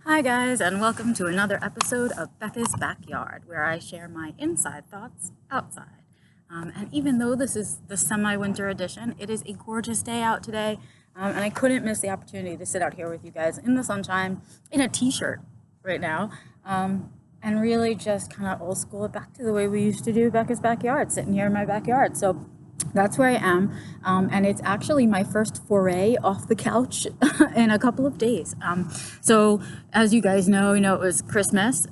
Hi guys, and welcome to another episode of Becca's Backyard, where I share my inside thoughts outside. And even though this is the semi-winter edition, it is a gorgeous day out today, and I couldn't miss the opportunity to sit out here with you guys in the sunshine in a t-shirt right now, and really just kind of old school it back to the way we used to do Becca's Backyard, sitting here in my backyard. So that's where I am, and it's actually my first foray off the couch in a couple of days. So as you guys know, it was Christmas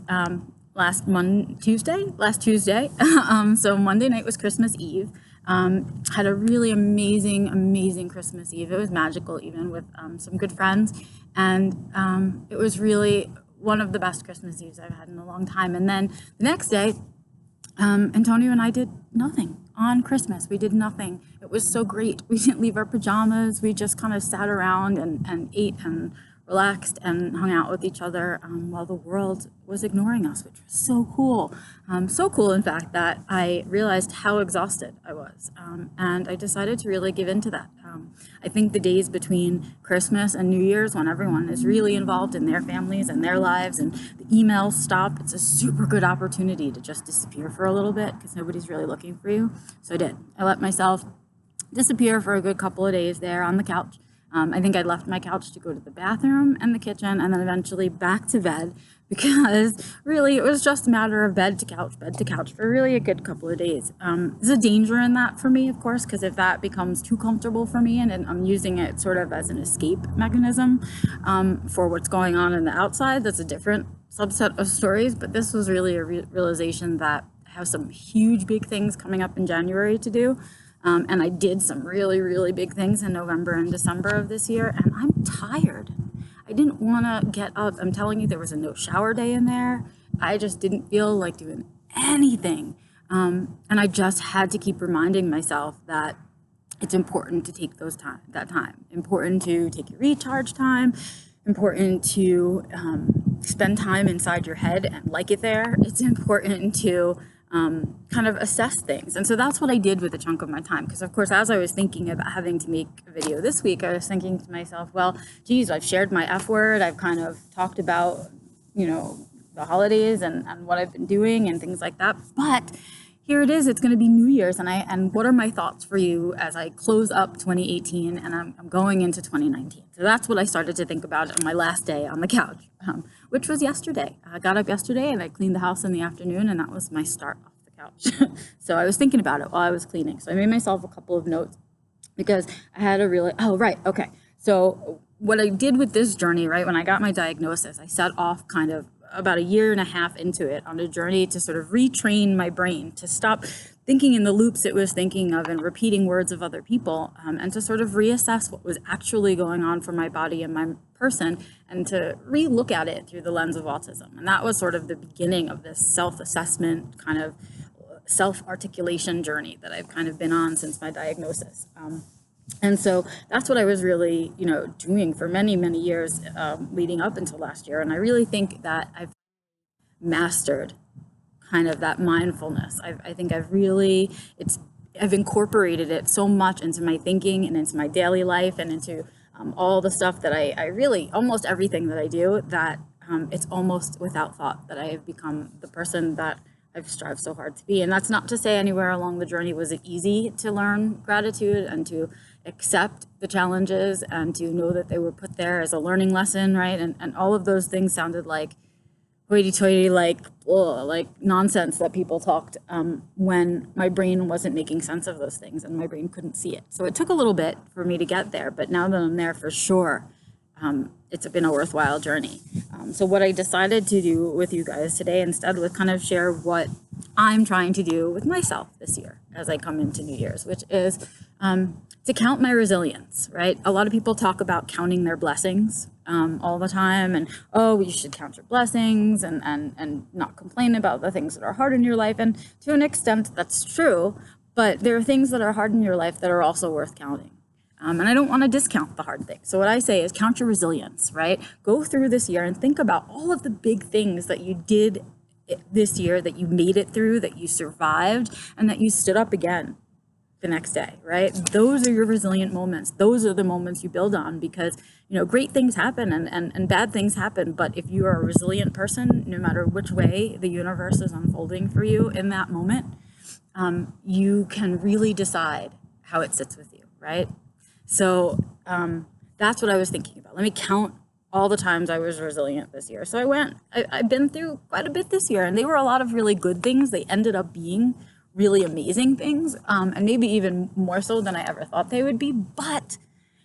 last Tuesday. So Monday night was Christmas Eve. Had a really amazing Christmas Eve. It was magical, even with some good friends, and it was really one of the best Christmas Eves I've had in a long time. And then the next day, Antonio and I did nothing on Christmas. We did nothing. It was so great. We didn't leave our pajamas. We just kind of sat around and ate and relaxed and hung out with each other while the world was ignoring us, which was so cool. So cool, in fact, that I realized how exhausted I was. And I decided to really give into that. I think the days between Christmas and New Year's, when everyone is really involved in their families and their lives and the emails stop, it's a super good opportunity to just disappear for a little bit because nobody's really looking for you. So I did. I let myself disappear for a good couple of days there on the couch. I think I left my couch to go to the bathroom and the kitchen, and then eventually back to bed, because really it was just a matter of bed to couch for really a good couple of days. There's a danger in that for me, of course, because if that becomes too comfortable for me and I'm using it sort of as an escape mechanism for what's going on in the outside, that's a different subset of stories. But this was really a realization that I have some huge big things coming up in January to do. And I did some really big things in November and December of this year, and I'm tired. I didn't want to get up. I'm telling you, there was a no shower day in there. I just didn't feel like doing anything. And I just had to keep reminding myself that it's important to take that time. Important to take your recharge time. Important to spend time inside your head and like it there. It's important to kind of assess things. And so that's what I did with a chunk of my time. Because of course, as I was thinking about having to make a video this week, I was thinking to myself, well, geez, I've shared my F word. I've kind of talked about, the holidays and what I've been doing and things like that. But here it is, it's going to be New Year's. And what are my thoughts for you as I close up 2018 and I'm going into 2019? So that's what I started to think about on my last day on the couch, which was yesterday. I got up yesterday and I cleaned the house in the afternoon, and that was my start off the couch. So I was thinking about it while I was cleaning. So I made myself a couple of notes because I had okay. So what I did with this journey, right, when I got my diagnosis, I set off kind of about a year and a half into it on a journey to sort of retrain my brain to stop thinking in the loops it was thinking of and repeating words of other people, and to sort of reassess what was actually going on for my body and my person, and to re-look at it through the lens of autism. And that was sort of the beginning of this self-assessment, kind of self-articulation journey that I've kind of been on since my diagnosis. And so that's what I was really, doing for many years leading up until last year. And I really think that I've mastered kind of that mindfulness. I think I've incorporated it so much into my thinking and into my daily life and into all the stuff that I really, almost everything that I do, that it's almost without thought that I have become the person that I've strived so hard to be. And that's not to say anywhere along the journey was it easy to learn gratitude and to accept the challenges and to know that they were put there as a learning lesson, right? And all of those things sounded like hoity-toity, like nonsense that people talked when my brain wasn't making sense of those things and my brain couldn't see it. So it took a little bit for me to get there, but now that I'm there, for sure, it's been a worthwhile journey. So what I decided to do with you guys today instead was kind of share what I'm trying to do with myself this year as I come into New Year's, which is to count my resilience, right? A lot of people talk about counting their blessings all the time, and you should count your blessings and not complain about the things that are hard in your life. And to an extent, that's true, but there are things that are hard in your life that are also worth counting. And I don't want to discount the hard things. So what I say is count your resilience, right? Go through this year and think about all of the big things that you did this year, that you made it through, that you survived, and that you stood up again. the next day, right? Those are your resilient moments. Those are the moments you build on, because, you know, great things happen and bad things happen. But if you are a resilient person, no matter which way the universe is unfolding for you in that moment, you can really decide how it sits with you, right? So that's what I was thinking about. Let me count all the times I was resilient this year. So I've been through quite a bit this year, and they were a lot of really good things. They ended up being really amazing things, and maybe even more so than I ever thought they would be. But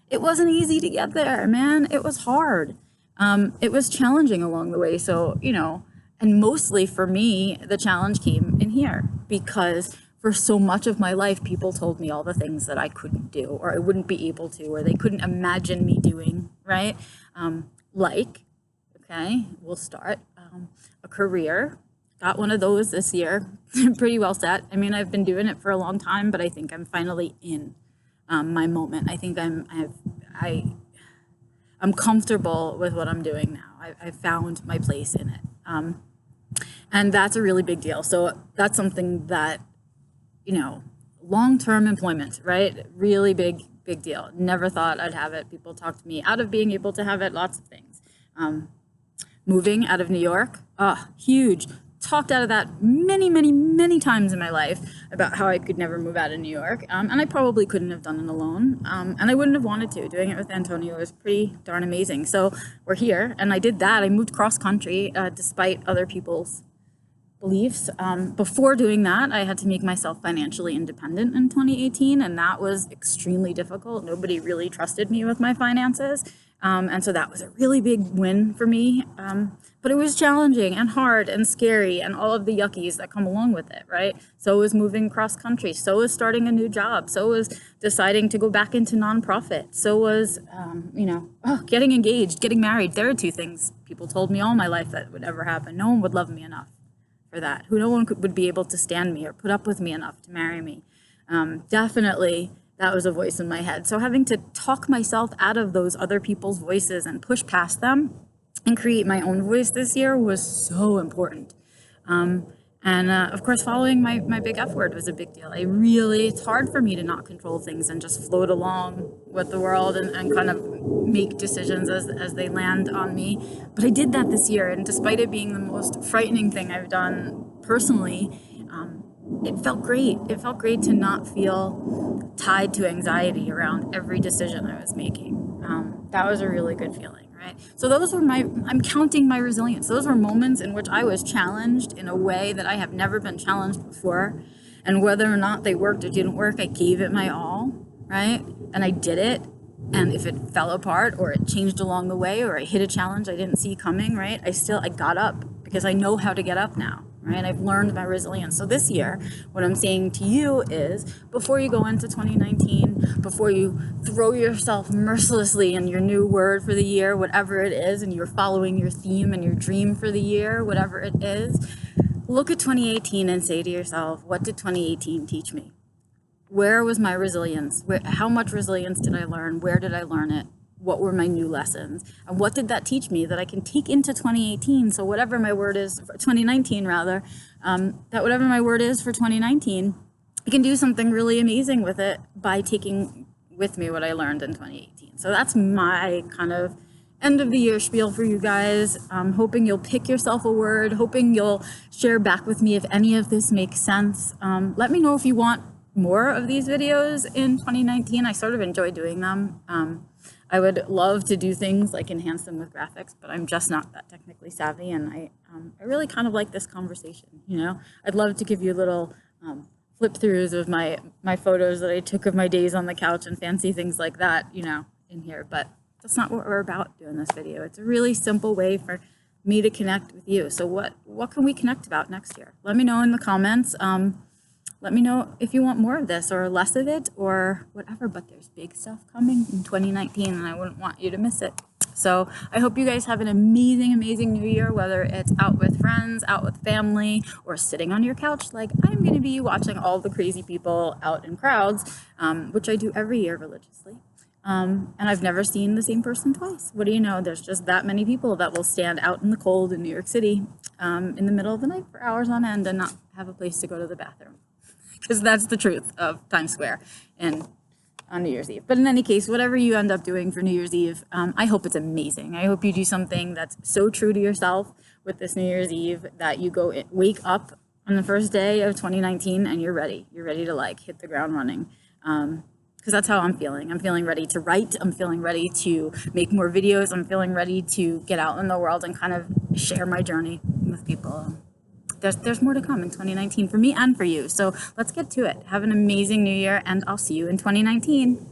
it wasn't easy to get there, man. It was hard. It was challenging along the way. So, you know, and mostly for me, the challenge came in here, because for so much of my life, people told me all the things that I couldn't do, or I wouldn't be able to, or they couldn't imagine me doing, right? Okay, we'll start a career. Got one of those this year, pretty well set. I mean, I've been doing it for a long time, but I think I'm finally in my moment. I think I'm comfortable with what I'm doing now. I've found my place in it. And that's a really big deal. So that's something that, you know, long-term employment, right? Really big deal. Never thought I'd have it. People talked me out of being able to have it, lots of things. Moving out of New York, huge. Talked out of that many times in my life about how I could never move out of New York. And I probably couldn't have done it alone. And I wouldn't have wanted to. Doing it with Antonio was pretty darn amazing. So we're here, and I did that. I moved cross country despite other people's beliefs. Before doing that, I had to make myself financially independent in 2018, and that was extremely difficult. Nobody really trusted me with my finances. And so that was a really big win for me. But it was challenging and hard and scary and all of the yuckies that come along with it, right? So was moving cross country. So was starting a new job. So was deciding to go back into nonprofit. So was, getting engaged, getting married. There are two things people told me all my life that would ever happen. No one would love me enough for that. No one would be able to stand me or put up with me enough to marry me. Definitely, that was a voice in my head. So having to talk myself out of those other people's voices and push past them and create my own voice this year was so important. Of course, following my big F word was a big deal. It's hard for me to not control things and just float along with the world and kind of make decisions as they land on me. But I did that this year, and despite it being the most frightening thing I've done personally, it felt great. It felt great to not feel tied to anxiety around every decision I was making. That was a really good feeling, right? So those were I'm counting my resilience. Those were moments in which I was challenged in a way that I have never been challenged before. And whether or not they worked or didn't work, I gave it my all, right? And I did it. And if it fell apart or it changed along the way or I hit a challenge I didn't see coming, right? I got up because I know how to get up now, right? I've learned my resilience. So this year, what I'm saying to you is, before you go into 2019, before you throw yourself mercilessly in your new word for the year, whatever it is, and you're following your theme and your dream for the year, whatever it is, look at 2018 and say to yourself, what did 2018 teach me? Where was my resilience? How much resilience did I learn? Where did I learn it? What were my new lessons? And what did that teach me that I can take into 2018? So whatever my word is, for 2019 rather, that whatever my word is for 2019, I can do something really amazing with it by taking with me what I learned in 2018. So that's my kind of end of the year spiel for you guys. I'm hoping you'll pick yourself a word, hoping you'll share back with me if any of this makes sense. Let me know if you want more of these videos in 2019. I sort of enjoy doing them. I would love to do things like enhance them with graphics, but I'm just not that technically savvy, and I really kind of like this conversation, you know? I'd love to give you little flip-throughs of my photos that I took of my days on the couch and fancy things like that, you know, in here, but that's not what we're about doing this video. It's a really simple way for me to connect with you. So what can we connect about next year? Let me know in the comments. Let me know if you want more of this or less of it or whatever, but there's big stuff coming in 2019 and I wouldn't want you to miss it. So I hope you guys have an amazing, amazing new year, whether it's out with friends, out with family, or sitting on your couch like I'm going to be watching all the crazy people out in crowds, which I do every year religiously. And I've never seen the same person twice. What do you know? There's just that many people that will stand out in the cold in New York City in the middle of the night for hours on end and not have a place to go to the bathroom. because that's the truth of Times Square and on New Year's Eve. But in any case, whatever you end up doing for New Year's Eve, I hope it's amazing. I hope you do something that's so true to yourself with this New Year's Eve that you wake up on the first day of 2019 and you're ready. You're ready to like hit the ground running. Because that's how I'm feeling. I'm feeling ready to write. I'm feeling ready to make more videos. I'm feeling ready to get out in the world and kind of share my journey with people. There's more to come in 2019 for me and for you. So let's get to it. Have an amazing new year, and I'll see you in 2019.